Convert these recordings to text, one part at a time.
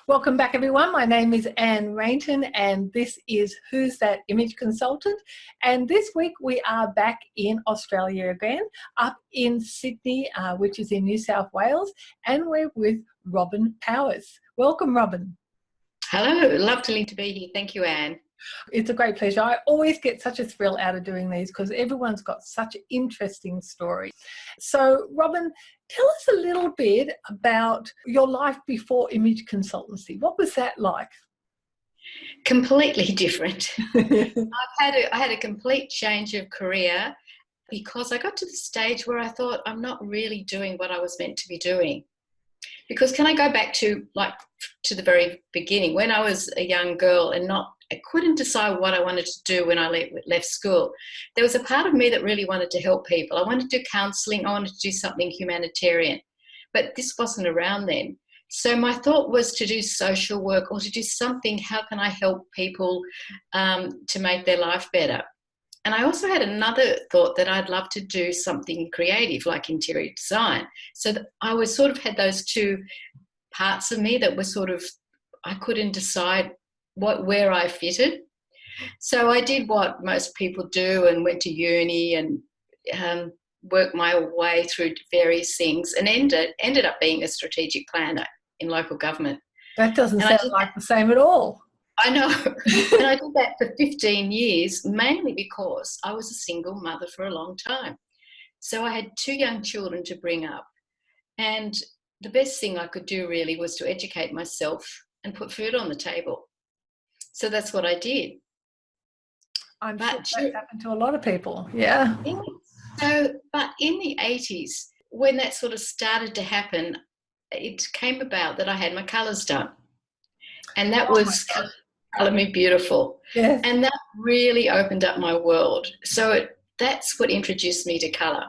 Welcome back, everyone. My name is Anne Rainton, and this is Who's That Image Consultant? And this week we are back in Australia again, up in Sydney, which is in New South Wales, and we're with Robin Powis. Welcome, Robin. Hello, lovely to be here. Thank you, Anne. It's a great pleasure. I always get such a thrill out of doing these because everyone's got such interesting stories. So, Robin, tell us a little bit about your life before Image Consultancy. What was that like? Completely different. I had a complete change of career because I got to the stage where I thought I'm not really doing what I was meant to be doing. Because can I go back to the very beginning when I was a young girl and I couldn't decide what I wanted to do when I left school. There was a part of me that really wanted to help people. I wanted to do counselling. I wanted to do something humanitarian, but this wasn't around then. So my thought was to do social work or to do something. How can I help people to make their life better? And I also had another thought that I'd love to do something creative like interior design. So I was sort of had those two parts of me that were sort of, I couldn't decide where I fitted. So I did what most people do and went to uni and worked my way through various things and ended up being a strategic planner in local government. That doesn't sound like the same at all. I know. And I did that for 15 years, mainly because I was a single mother for a long time. So I had two young children to bring up. And the best thing I could do really was to educate myself and put food on the table. So that's what I did. I'm sure that's happened to a lot of people. Yeah. But in the 80s, when that sort of started to happen, it came about that I had my colours done. And that was Colour Me Beautiful. Yes. And that really opened up my world. So that's what introduced me to colour.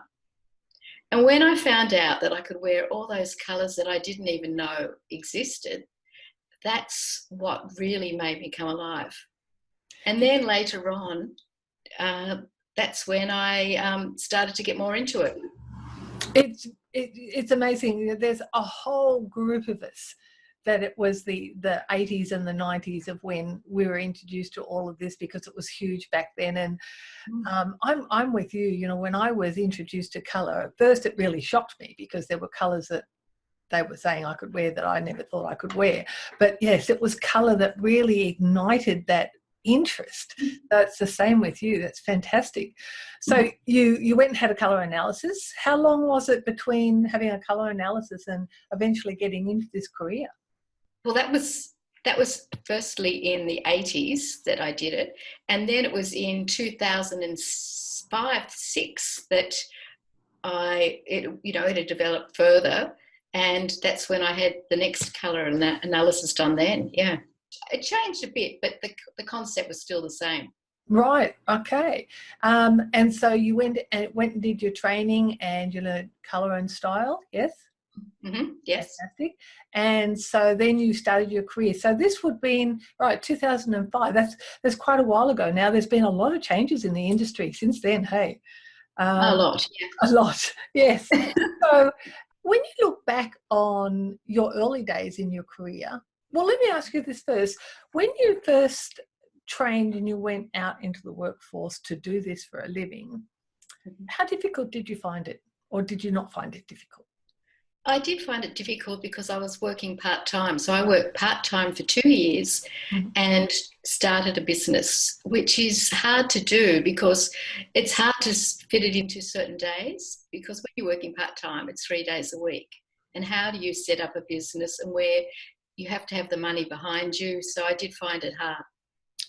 And when I found out that I could wear all those colours that I didn't even know existed, that's what really made me come alive. And then later on, that's when I started to get more into it. It's amazing. There's a whole group of us that it was the 80s and the 90s of when we were introduced to all of this because it was huge back then. And I'm with you. You know, when I was introduced to colour, at first it really shocked me because there were colours that they were saying I could wear that I never thought I could wear. But yes, it was colour that really ignited that interest. So it's the same with you. That's fantastic. So you went and had a colour analysis. How long was it between having a colour analysis and eventually getting into this career? Well, that was firstly in the 80s that I did it, and then it was in 2005-6 that it had developed further, and that's when I had the next colour analysis done. Then, yeah, it changed a bit, but the concept was still the same. Right. Okay. And so you went and did your training, and you learned colour and style. Yes. Mm-hmm. Yes. Fantastic. And so then you started your career. So this would have been, right, 2005. That's quite a while ago. Now there's been a lot of changes in the industry since then, hey? A lot, yeah. A lot, yes. So when you look back on your early days in your career, well, let me ask you this first. When you first trained and you went out into the workforce to do this for a living, how difficult did you find it? Or did you not find it difficult? I did find it difficult because I was working part-time. So I worked part-time for 2 years and started a business, which is hard to do because it's hard to fit it into certain days, because when you're working part-time, it's 3 days a week. And how do you set up a business and where you have to have the money behind you? So I did find it hard.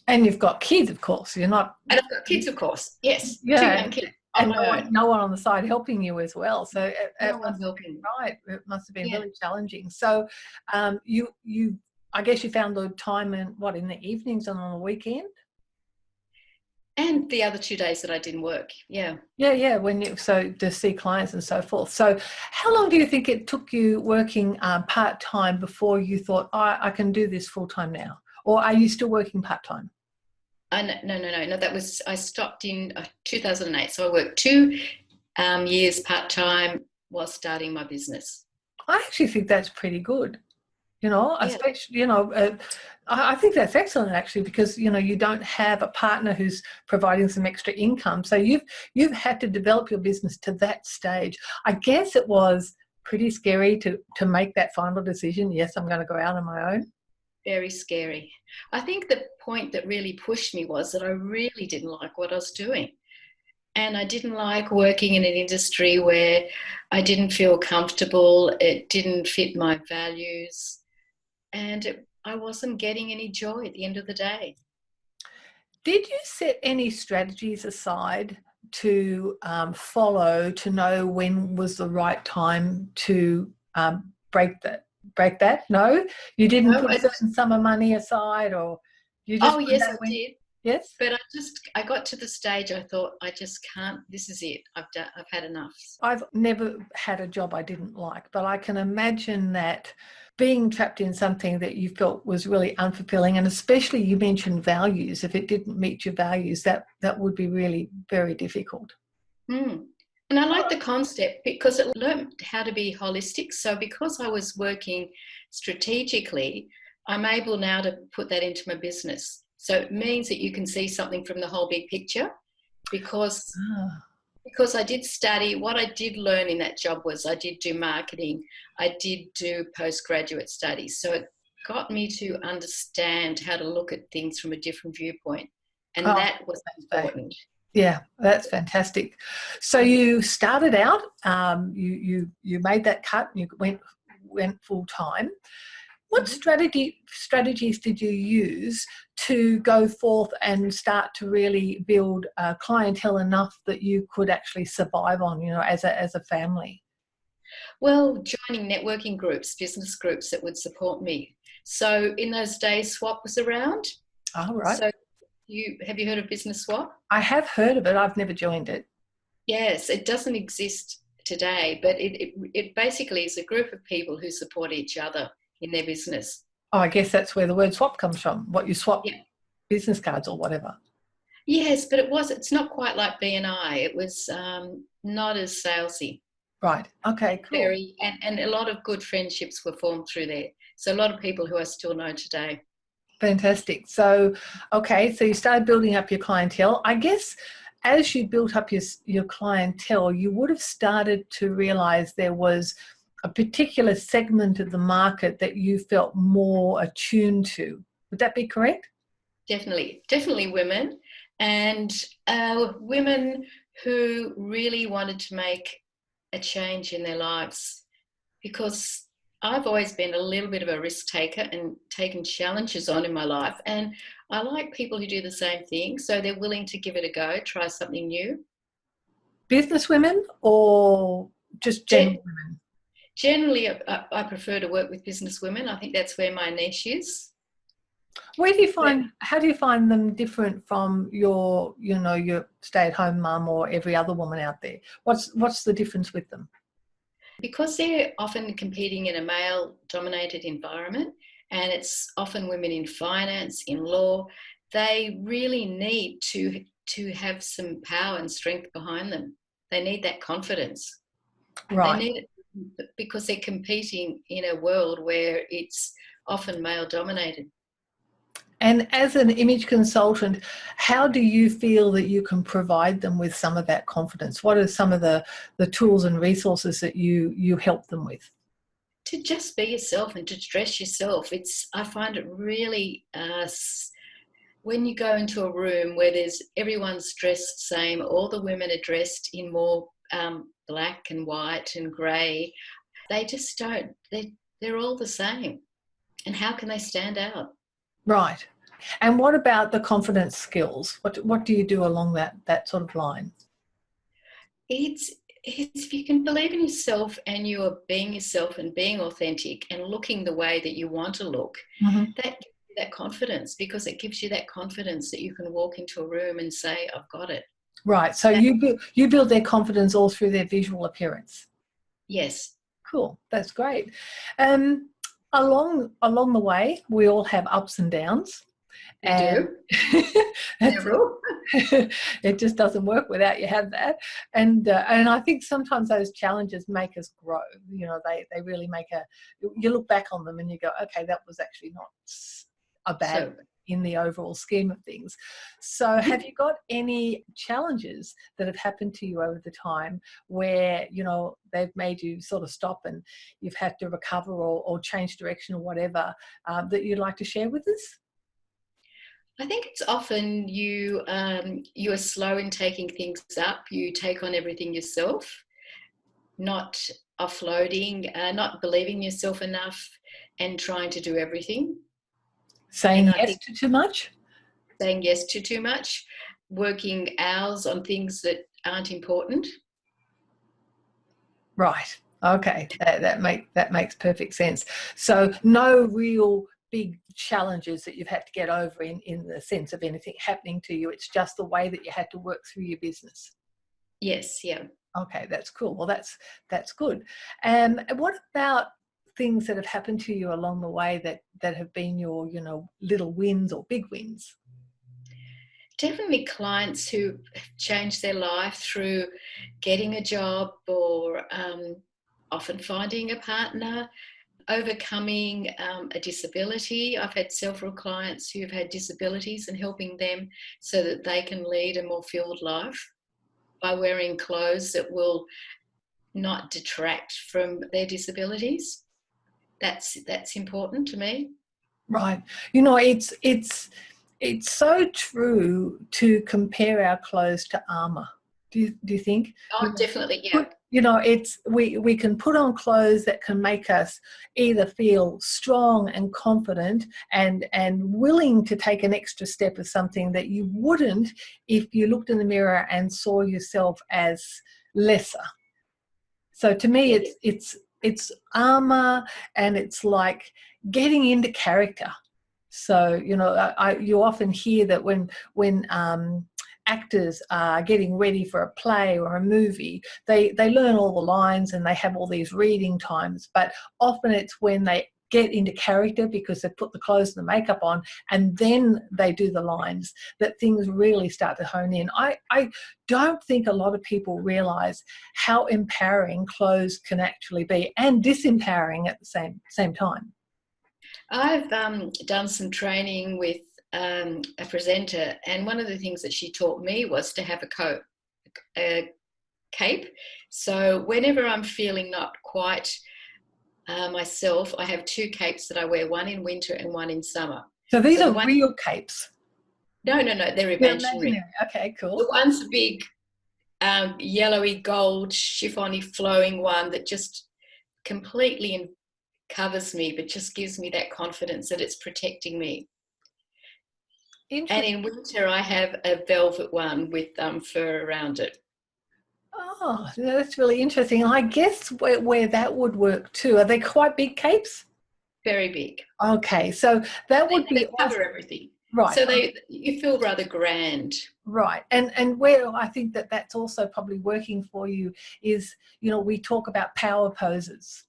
And you've got kids, of course. You're not... And I've got kids, of course. Yes. Yeah. 2 young kids. And no one on the side helping you as well. So no one helping. Right. It must have been really challenging. So you I guess you found the time in the evenings and on the weekend? And the other 2 days that I didn't work. Yeah. Yeah. So to see clients and so forth. So how long do you think it took you working part-time before you thought, I can do this full-time now? Or are you still working part-time? No. That was, I stopped in 2008. So I worked 2 years part-time while starting my business. I actually think that's pretty good. Yeah. especially, I think that's excellent actually, because, you don't have a partner who's providing some extra income. So you've had to develop your business to that stage. I guess it was pretty scary to make that final decision. Yes, I'm going to go out on my own. Very scary. I think the point that really pushed me was that I really didn't like what I was doing. And I didn't like working in an industry where I didn't feel comfortable. It didn't fit my values. And I wasn't getting any joy at the end of the day. Did you set any strategies aside to follow to know when was the right time to break that? Break that? No, you didn't No, put a certain sum of money aside, or you just oh, one yes, day I went, did. yes. But I got to the stage I thought, I just can't, this is it. I've had enough. I've never had a job I didn't like, but I can imagine that being trapped in something that you felt was really unfulfilling, and especially you mentioned values, if it didn't meet your values, that would be really very difficult. Mm. And I like the concept because it learned how to be holistic. So because I was working strategically, I'm able now to put that into my business. So it means that you can see something from the whole big picture because Ah. because I did study. What I did learn in that job was I did do marketing. I did do postgraduate studies. So it got me to understand how to look at things from a different viewpoint. And Oh, that was important. yeah, that's fantastic. So you started out, you made that cut, and you went full time. What strategies did you use to go forth and start to really build a clientele enough that you could actually survive on, as a family? Well, joining networking groups, business groups that would support me. So in those days, Swap was around. All right. So have you heard of Business Swap? I have heard of it. I've never joined it. Yes, it doesn't exist today, but it basically is a group of people who support each other in their business. Oh, I guess that's where the word swap comes from. What you swap Yeah. business cards or whatever. Yes, but it's not quite like BNI. It was not as salesy. Right. Okay, cool. And a lot of good friendships were formed through there. So a lot of people who I still know today. Fantastic. So, okay, so you started building up your clientele. I guess as you built up your clientele, you would have started to realize there was a particular segment of the market that you felt more attuned to. Would that be correct? Definitely women, and women who really wanted to make a change in their lives, because I've always been a little bit of a risk taker and taken challenges on in my life, and I like people who do the same thing, so they're willing to give it a go, try something new. Business women or just general women? Generally, I prefer to work with business women. I think that's where my niche is. How do you find them different from your stay-at-home mum or every other woman out there? What's the difference with them? Because they're often competing in a male-dominated environment, and it's often women in finance, in law, they really need to have some power and strength behind them. They need that confidence. They Right. need it because they're competing in a world where it's often male-dominated. And as an image consultant, how do you feel that you can provide them with some of that confidence? What are some of the tools and resources that you help them with? To just be yourself and to dress yourself. I find it really, when you go into a room where everyone's dressed the same, all the women are dressed in more black and white and grey, they just don't, they're all the same. And how can they stand out? Right. And what about the confidence skills? What do you do along that sort of line? It's if you can believe in yourself and you are being yourself and being authentic and looking the way that you want to look, that gives you that confidence, because it gives you that confidence that you can walk into a room and say, I've got it. Right. So you build their confidence all through their visual appearance. Yes. Cool. That's great. Along the way, we all have ups and downs. We And do. that's Several. it just doesn't work without you have that. And I think sometimes those challenges make us grow. You know, they really make you look back on them and you go, okay, that was actually not a bad So, in the overall scheme of things. So have you got any challenges that have happened to you over the time where, you know, they've made you sort of stop and you've had to recover or change direction or whatever, that you'd like to share with us? I think it's often you are slow in taking things up. You take on everything yourself, not offloading, not believing yourself enough, and trying to do everything. And Saying I yes think to too much? saying yes to too much, working hours on things that aren't important. Right. Okay. That makes perfect sense. So no real big challenges that you've had to get over in the sense of anything happening to you. It's just the way that you had to work through your business. Yes, yeah. Okay, that's cool. Well, that's good. And what about things that have happened to you along the way that have been your, you know, little wins or big wins? Definitely clients who have changed their life through getting a job or often finding a partner, overcoming a disability. I've had several clients who've had disabilities and helping them so that they can lead a more filled life by wearing clothes that will not detract from their disabilities. That's important to me. Right. You know, it's so true to compare our clothes to armor. Do you think? Oh, You know, definitely, yeah. you know, it's we can put on clothes that can make us either feel strong and confident and willing to take an extra step of something that you wouldn't if you looked in the mirror and saw yourself as lesser. So to me, Yes. it's armor, and it's like getting into character. So, you know, you often hear that when actors are getting ready for a play or a movie, they learn all the lines and they have all these reading times. But often it's when they get into character because they put the clothes and the makeup on and then they do the lines that things really start to hone in. I don't think a lot of people realize how empowering clothes can actually be and disempowering at the same time. I've done some training with a presenter, and one of the things that she taught me was to have a cape. So whenever I'm feeling not quite myself, I have two capes that I wear, one in winter and one in summer. So these So the are one, real capes. no, they're You're imaginary. imaginary. Okay, The cool. one's a big yellowy gold chiffony flowing one that just completely covers me, but just gives me that confidence that it's protecting me. And Interesting. in winter, I have a velvet one with fur around it. Oh, that's really interesting. I guess where that would work too. Are they quite big capes? Very big. Okay, so that would They be cover awesome. everything. Right. So you feel rather grand. Right. And where I think that's also probably working for you is, you know, we talk about power poses,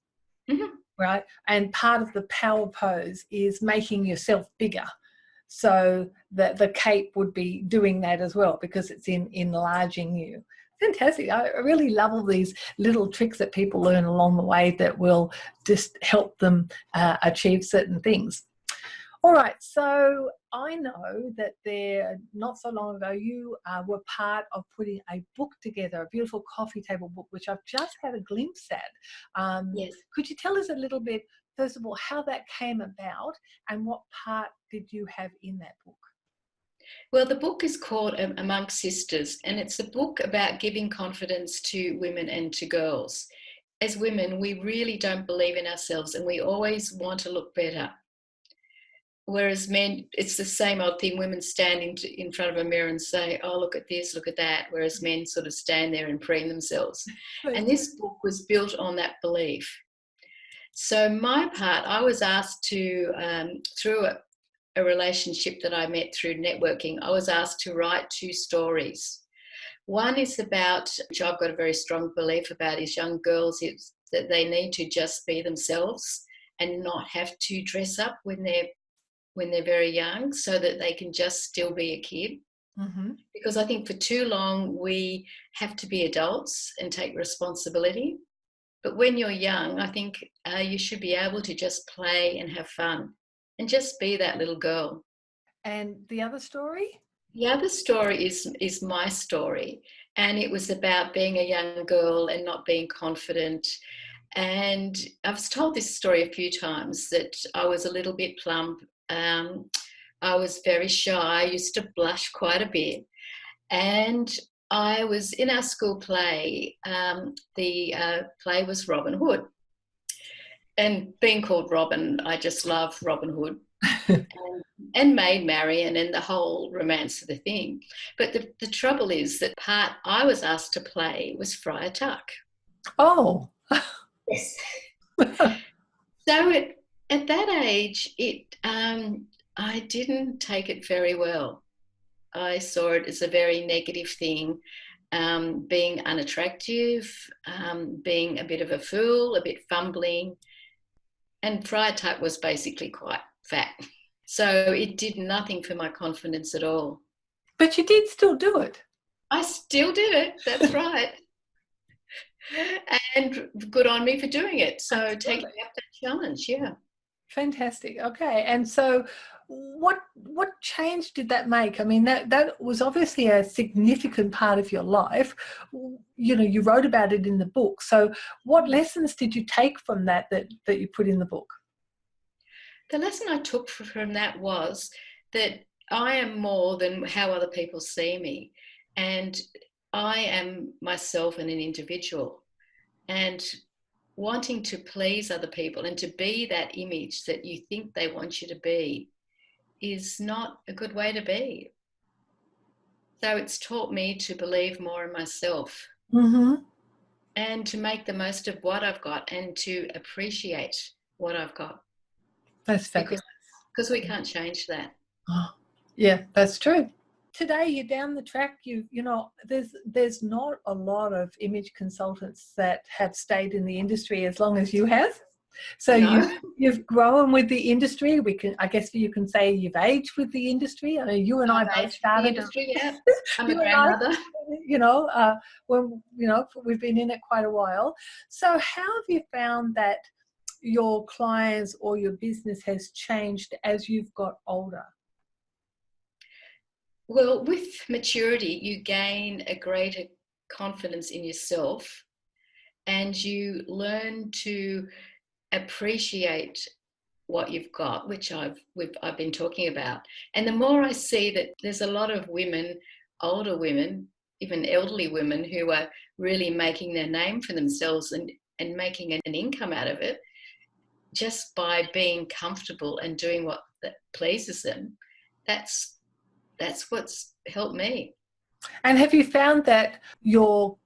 Mm-hmm. right? And part of the power pose is making yourself bigger. So the cape would be doing that as well because it's enlarging you. Fantastic. I really love all these little tricks that people learn along the way that will just help them achieve certain things. All right, so I know that not so long ago, you were part of putting a book together, a beautiful coffee table book, which I've just had a glimpse at. Yes. Could you tell us a little bit, first of all, how that came about and what part did you have in that book? Well, the book is called Amongst Sisters, and it's a book about giving confidence to women and to girls. As women, we really don't believe in ourselves and we always want to look better. Whereas men, it's the same old thing. Women stand in front of a mirror and say, oh, look at this, look at that. Whereas men sort of stand there and preen themselves. And this book was built on that belief. So my part, I was asked to, through a relationship that I met through networking, I was asked to write two stories. One is about, which I've got a very strong belief about, is young girls, is that they need to just be themselves and not have to dress up when when they're very young so that they can just still be a kid. Mm-hmm. Because I think for too long we have to be adults and take responsibility. But when you're young, I think you should be able to just play and have fun and just be that little girl. And the other story? The other story is my story, and it was about being a young girl and not being confident. And I've told this story a few times that I was a little bit plump. I was very shy. I used to blush quite a bit. And I was in our school play. The play was Robin Hood. And being called Robin, I just love Robin Hood. And Maid Marian and the whole romance of the thing. But the trouble is that part I was asked to play was Friar Tuck. Oh. Yes. So at that age, I didn't take it very well. I saw it as a very negative thing, being unattractive, being a bit of a fool, a bit fumbling. And Friar Tuck was basically quite fat. So it did nothing for my confidence at all. But you did still do it. I still did it, that's right. And good on me for doing it. So Absolutely. taking up that challenge, yeah. Fantastic. Okay. And so what change did that make? I mean, that was obviously a significant part of your life. You know, you wrote about it in the book. So what lessons did you take from that you put in the book? The lesson I took from that was that I am more than how other people see me. And I am myself and an individual. And wanting to please other people and to be that image that you think they want you to be is not a good way to be. So it's taught me to believe more in myself, Mm-hmm. and to make the most of what I've got and to appreciate what I've got. That's fabulous. Because we can't change that. Oh, yeah, that's true. Today you're down the track, you know, there's not a lot of image consultants that have stayed in the industry as long as you have. So No. you've grown with the industry. I guess you can say you've aged with the industry. I know you and I both started. The industry, yeah. I'm a grandmother. When we've been in it quite a while. So how have you found that your clients or your business has changed as you've got older? Well, with maturity, you gain a greater confidence in yourself, and you learn to appreciate what you've got, which I've been talking about. And the more I see that there's a lot of women, older women, even elderly women, who are really making their name for themselves and making an income out of it just by being comfortable and doing what that pleases them, that's what's helped me. And have you found that your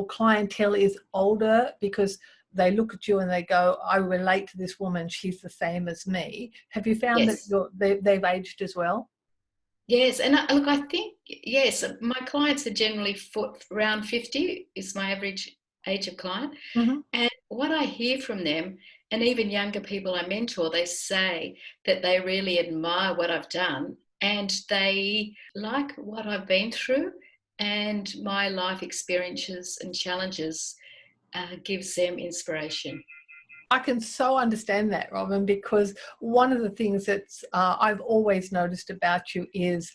clientele is older because they look at you and they go, I relate to this woman, she's the same as me? Have you found Yes. that they've aged as well? Yes, and look, I think, yes, my clients are generally around 50 is my average age of client. Mm-hmm. And what I hear from them, and even younger people I mentor, they say that they really admire what I've done and they like what I've been through, and my life experiences and challenges gives them inspiration. I can so understand that, Robin, because one of the things that I've always noticed about you is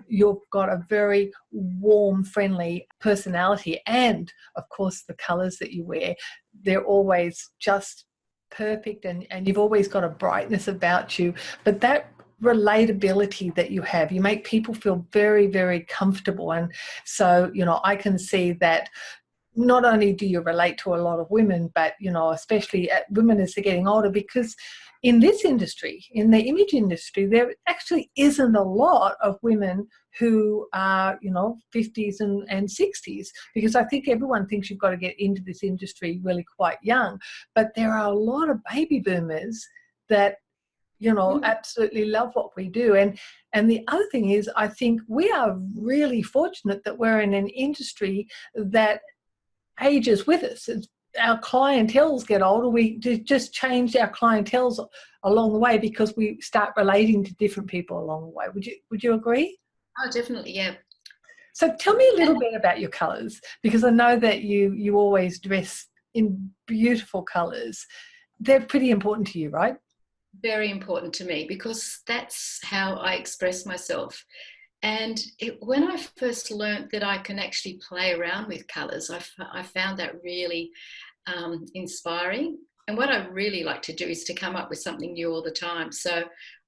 you've got a very warm, friendly personality, and of course the colours that you wear, they're always just perfect, and you've always got a brightness about you. But that relatability that you have, you make people feel very, very comfortable. And so, you know, I can see that not only do you relate to a lot of women, but, you know, especially women as they're getting older, because in this industry, in the image industry, there actually isn't a lot of women who are, you know, 50s and 60s, because I think everyone thinks you've got to get into this industry really quite young. But there are a lot of baby boomers that, you know, absolutely love what we do. And the other thing is, I think we are really fortunate that we're in an industry that ages with us. our clientels get older, we just change our clientels along the way because we start relating to different people along the way. Would you agree? Oh, definitely, yeah. So tell me a little bit about your colours, because I know that you always dress in beautiful colours. They're pretty important to you, right? Very important to me because that's how I express myself. And when I first learned that I can actually play around with colours, I found that really inspiring. And what I really like to do is to come up with something new all the time. So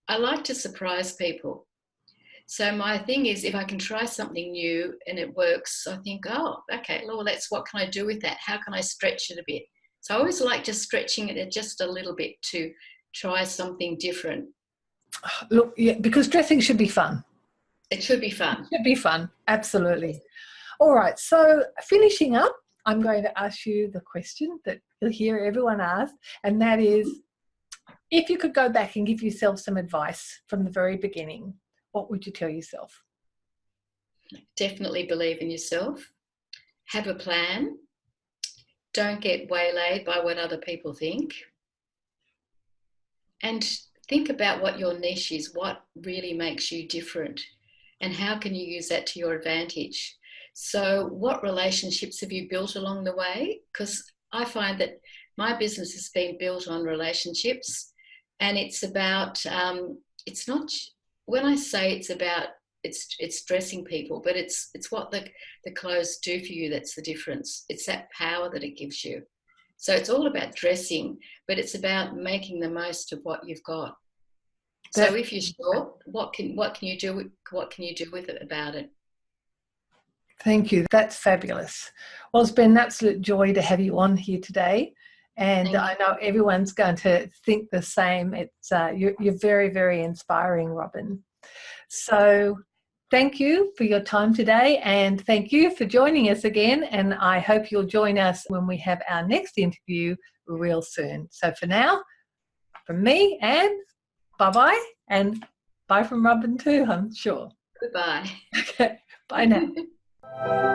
I like to surprise people. So my thing is, if I can try something new and it works, I think, oh, okay, well, what can I do with that? How can I stretch it a bit? So I always like just stretching it just a little bit to try something different. Look, yeah, because dressing should be fun. It should be fun. It should be fun, absolutely. All right, so finishing up, I'm going to ask you the question that you'll hear everyone ask, and that is, if you could go back and give yourself some advice from the very beginning, what would you tell yourself? Definitely believe in yourself. Have a plan. Don't get waylaid by what other people think. And think about what your niche is, what really makes you different, and how can you use that to your advantage. So what relationships have you built along the way? Because I find that my business has been built on relationships, and it's about, it's not, when I say it's about, it's dressing people, but it's what the clothes do for you that's the difference. It's that power that it gives you. So it's all about dressing, but it's about making the most of what you've got. So if you're short, what can you do with it about it? Thank you. That's fabulous. Well, it's been an absolute joy to have you on here today. And I know everyone's going to think the same. It's you're very, very inspiring, Robin. So thank you for your time today, and thank you for joining us again. And I hope you'll join us when we have our next interview real soon. So for now, from me, and bye-bye, and bye from Robin too, I'm sure. Goodbye. Okay, bye now.